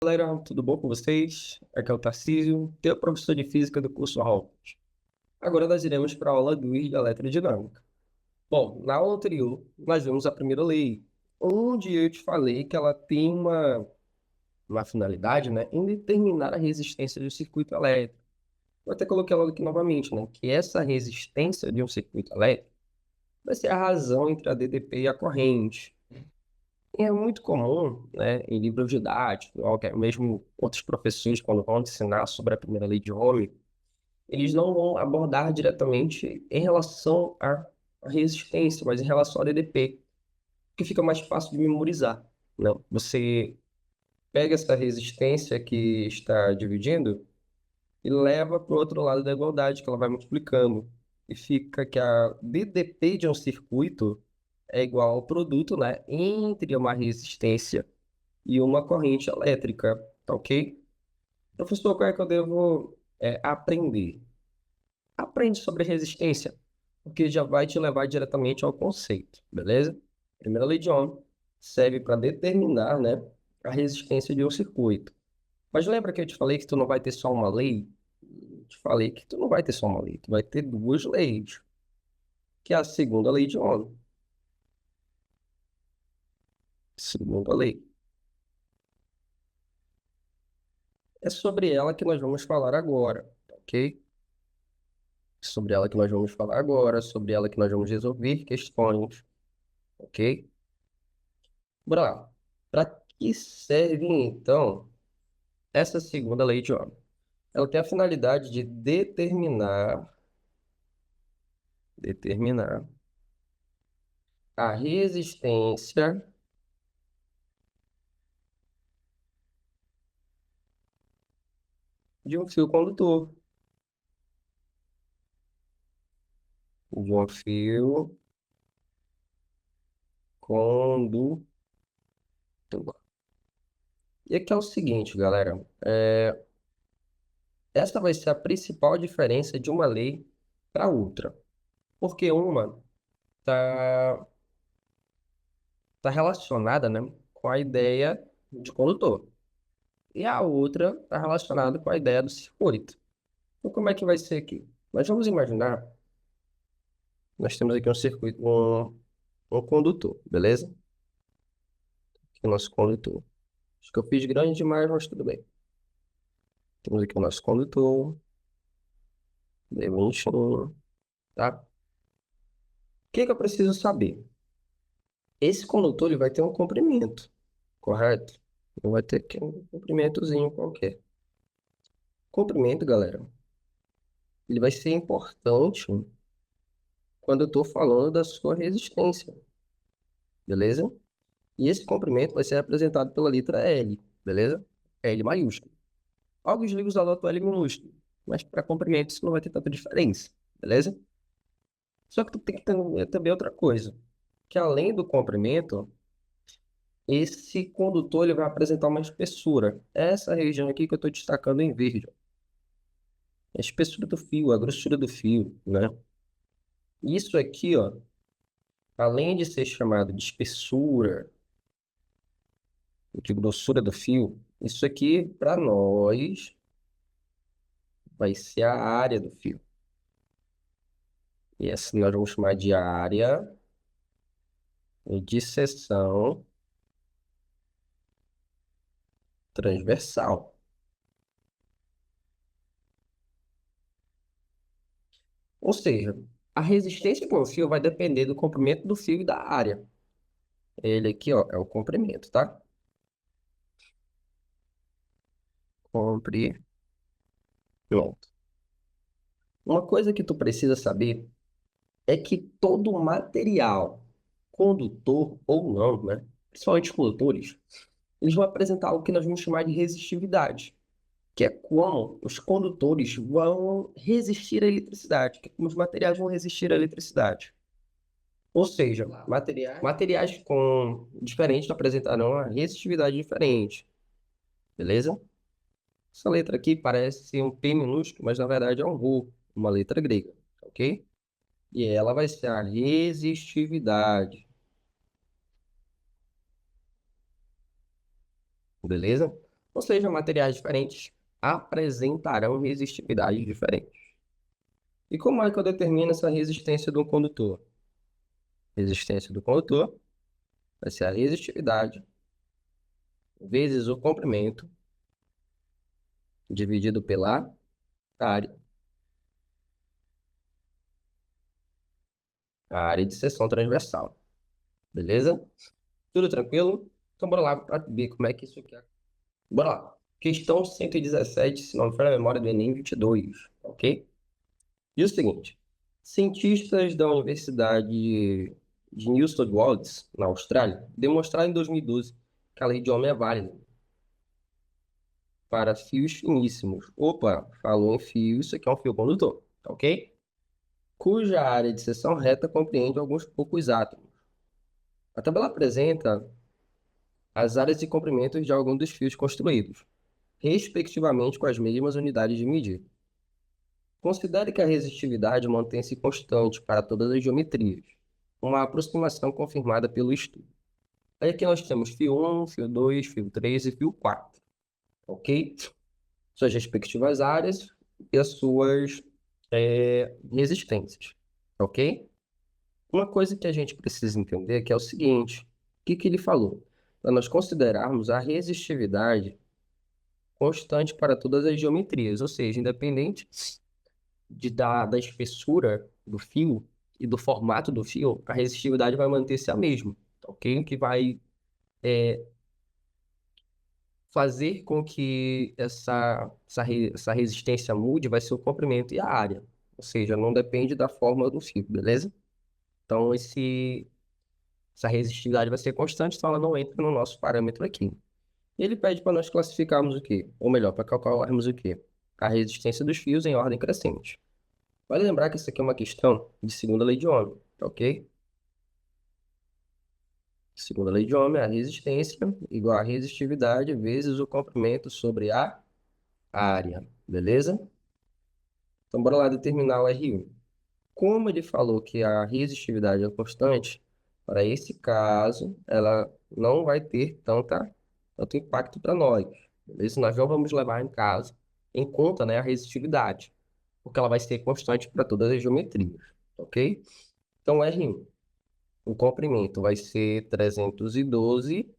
Galera, tudo bom com vocês? Aqui é o Tarcísio, teu professor de física do curso Hopkins. Agora nós iremos para a aula 2 da eletrodinâmica. Bom, na aula anterior, nós vimos a primeira lei, onde eu te falei que ela tem uma finalidade, né, em determinar a resistência do circuito elétrico. Eu até coloquei ela aqui novamente, né, que essa resistência de um circuito elétrico vai ser a razão entre a DDP e a corrente. E é muito comum, né, em livros didáticos, ou até mesmo outros professores, quando vão ensinar sobre a primeira lei de Ohm, eles não vão abordar diretamente em relação à resistência, mas em relação ao DDP, que fica mais fácil de memorizar, né? Você pega essa resistência que está dividindo e leva para o outro lado da igualdade, que ela vai multiplicando. E fica que a DDP de um circuito é igual ao produto, né, entre uma resistência e uma corrente elétrica, tá ok? Professor, qual é que eu devo aprender? Aprende sobre resistência, porque já vai te levar diretamente ao conceito, beleza? Primeira lei de Ohm serve para determinar, né, a resistência de um circuito. Mas lembra que eu te falei que tu não vai ter só uma lei? Eu te falei que tu não vai ter só uma lei, tu vai ter duas leis, que é a segunda lei de Ohm. Segunda lei. É sobre ela que nós vamos falar agora, tá ok? Sobre ela que nós vamos falar agora, sobre ela que nós vamos resolver questões, ok? Bora lá. Para que serve, então, essa segunda lei de Ohm? Ela tem a finalidade de determinar a resistência de um fio condutor. De um fio condutor. E aqui é o seguinte, galera. Essa vai ser a principal diferença de uma lei para outra. Porque uma está relacionada, né, com a ideia de condutor. E a outra está relacionada com a ideia do circuito. Então, como é que vai ser aqui? Nós vamos imaginar, nós temos aqui um circuito, um condutor, beleza? Aqui é o nosso condutor. Acho que eu fiz grande demais, mas tudo bem. Temos aqui o nosso condutor, D21, tá? O que que eu preciso saber? Esse condutor ele vai ter um comprimento, correto? Não vai ter aqui um comprimentozinho qualquer. Comprimento, galera, ele vai ser importante quando eu estou falando da sua resistência, beleza? E esse comprimento vai ser representado pela letra L, beleza? L maiúsculo. Alguns livros adotam L minúsculo, mas para comprimento isso não vai ter tanta diferença, beleza? Só que tu tem que ter também outra coisa, que além do comprimento, esse condutor ele vai apresentar uma espessura. Essa região aqui que eu estou destacando em verde, ó. A espessura do fio, a grossura do fio, né? Isso aqui, ó, além de ser chamado de espessura, de grossura do fio, isso aqui, para nós, vai ser a área do fio. E essa nós vamos chamar de área de seção transversal. Ou seja, a resistência com o fio vai depender do comprimento do fio e da área. Ele aqui, ó, é o comprimento, tá? Comprimento. Uma coisa que tu precisa saber é que todo material, condutor ou não, né? Principalmente os condutores, eles vão apresentar algo que nós vamos chamar de resistividade, que é como os condutores vão resistir à eletricidade, que é como os materiais vão resistir à eletricidade. Ou seja, materiais com diferentes apresentarão uma resistividade diferente, beleza? Essa letra aqui parece um P minúsculo, mas na verdade é um Rho, uma letra grega, ok? E ela vai ser a resistividade, beleza? Ou seja, materiais diferentes apresentarão resistividades diferentes. E como é que eu determino essa resistência do condutor? Resistência do condutor vai ser a resistividade vezes o comprimento dividido pela área. A área de seção transversal. Beleza? Tudo tranquilo? Então bora lá para ver como é que isso aqui é. Bora lá. Questão 117, se não me falha a memória, do Enem 22, ok? E o seguinte, cientistas da Universidade de New South Wales, na Austrália, demonstraram em 2012 que a lei de Ohm é válida para fios finíssimos. Opa, falou em fio, isso aqui é um fio condutor, tá ok? Cuja área de seção reta compreende alguns poucos átomos. A tabela apresenta as áreas e comprimentos de alguns dos fios construídos, respectivamente com as mesmas unidades de medida. Considere que a resistividade mantém-se constante para todas as geometrias, uma aproximação confirmada pelo estudo. Aí aqui nós temos fio 1, fio 2, fio 3 e fio 4, ok? Suas respectivas áreas e as suas resistências, ok? Uma coisa que a gente precisa entender que é o seguinte, o que ele falou? Para nós considerarmos a resistividade constante para todas as geometrias, ou seja, independente da espessura do fio e do formato do fio, a resistividade vai manter-se a mesma, ok? O que vai fazer com que essa resistência mude vai ser o comprimento e a área, ou seja, não depende da forma do fio, beleza? Então, essa resistividade vai ser constante, então ela não entra no nosso parâmetro aqui. Ele pede para nós classificarmos o quê? Ou melhor, para calcularmos o quê? A resistência dos fios em ordem crescente. Vale lembrar que isso aqui é uma questão de segunda lei de Ohm, tá ok? Segunda lei de Ohm é a resistência igual a resistividade vezes o comprimento sobre a área, beleza? Então, bora lá determinar o R1. Como ele falou que a resistividade é constante, para esse caso, ela não vai ter tanto impacto para nós, beleza? Nós não vamos levar em conta, né, a resistividade, porque ela vai ser constante para todas as geometrias, ok? Então, R1, o comprimento vai ser 312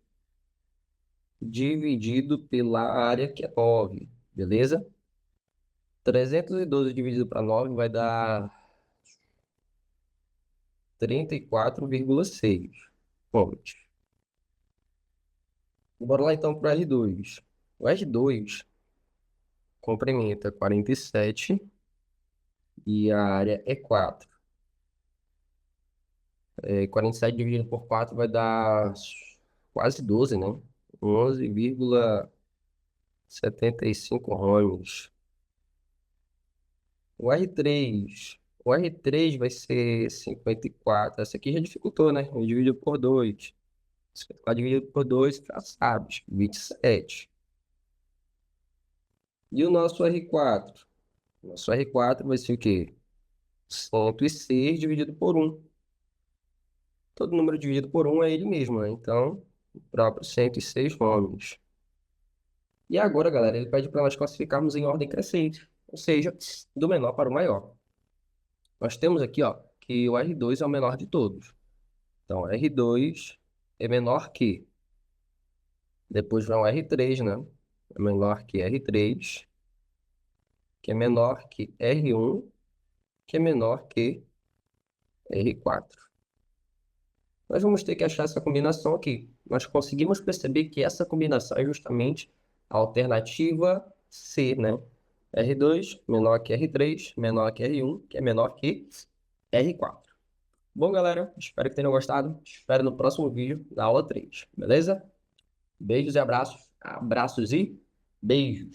dividido pela área, que é 9, beleza? 312 dividido para 9 vai dar 34,6 ohms. Bora lá então para o R2. O R2 comprimento é 47 e a área é 4. 47 dividido por 4 vai dar quase 12, né? 11,75 ohms. O R3 vai ser 54. Essa aqui já dificultou, né? Eu divido por 2. 54 dividido por 2, já sabe, 27. E o nosso R4? Nosso R4 vai ser o quê? 106 dividido por 1. Todo número dividido por 1 é ele mesmo, né? Então, o próprio 106 ohms. E agora, galera, ele pede para nós classificarmos em ordem crescente, ou seja, do menor para o maior. Nós temos aqui, ó, que o R2 é o menor de todos. Então, R2 é menor que. Depois vai o R3, né? É menor que R3, que é menor que R1, que é menor que R4. Nós vamos ter que achar essa combinação aqui. Nós conseguimos perceber que essa combinação é justamente a alternativa C, né? R2 menor que R3, menor que R1, que é menor que R4. Bom, galera, espero que tenham gostado. Espero no próximo vídeo da aula 3, beleza? Beijos e abraços. Abraços e beijos.